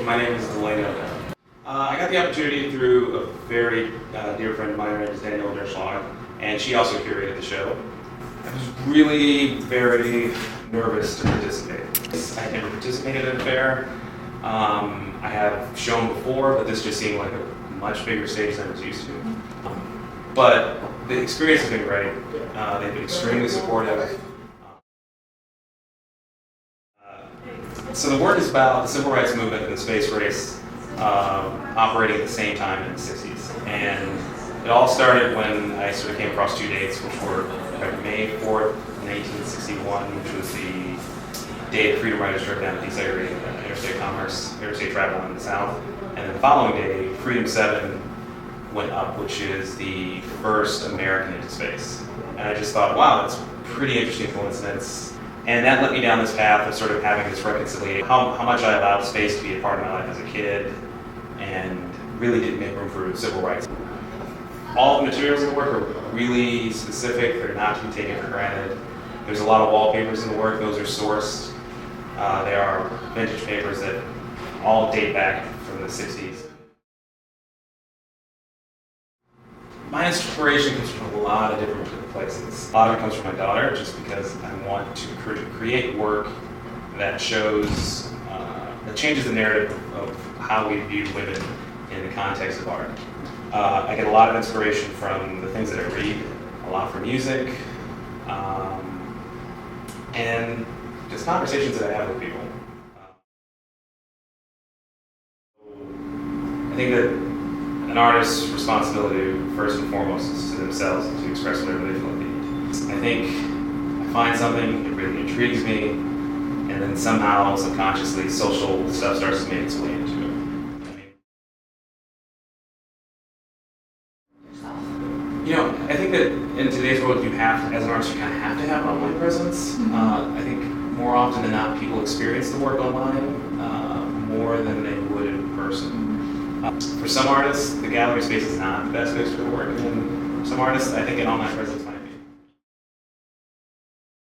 My name is Delano Dunn. I got the opportunity through a very dear friend of mine. Her name is Delano Dunn, and she also curated the show. I was really very nervous to participate. I had never participated in a fair. I have shown before, but this just seemed like a much bigger stage than I was used to. But the experience has been great. They've been extremely supportive. So the work is about the civil rights movement and the space race operating at the same time in the 60s. And it all started when I sort of came across two dates, which were May 4th, 1961, which was the day the Freedom Riders struck down desegregated interstate commerce, interstate travel in the South. And then the following day, Freedom 7 went up, which is the first American into space. And I just thought, wow, that's a pretty interesting coincidence. And that led me down this path of sort of having this reconciliation, how much I allowed space to be a part of my life as a kid, and really didn't make room for civil rights. All the materials in the work are really specific, they're not to be taken for granted. There's a lot of wallpapers in the work, those are sourced. They are vintage papers that all date back from the 60s. My inspiration comes from a lot of different places. A lot of it comes from my daughter, just because I want to create work that shows, that changes the narrative of how we view women in the context of art. I get a lot of inspiration from the things that I read, a lot from music, and just conversations that I have with people. I think that an artist's responsibility, first and foremost, is to themselves and to express whatever they feel they need. I think I find something, it really intrigues me, and then somehow, subconsciously, social stuff starts to make its way into it. I think that in today's world, you have to, as an artist, you kind of have to have an online presence. I think more often than not, people experience the work online more than they would in person. For some artists, the gallery space is not the best place for the work, and some artists, I think an online presence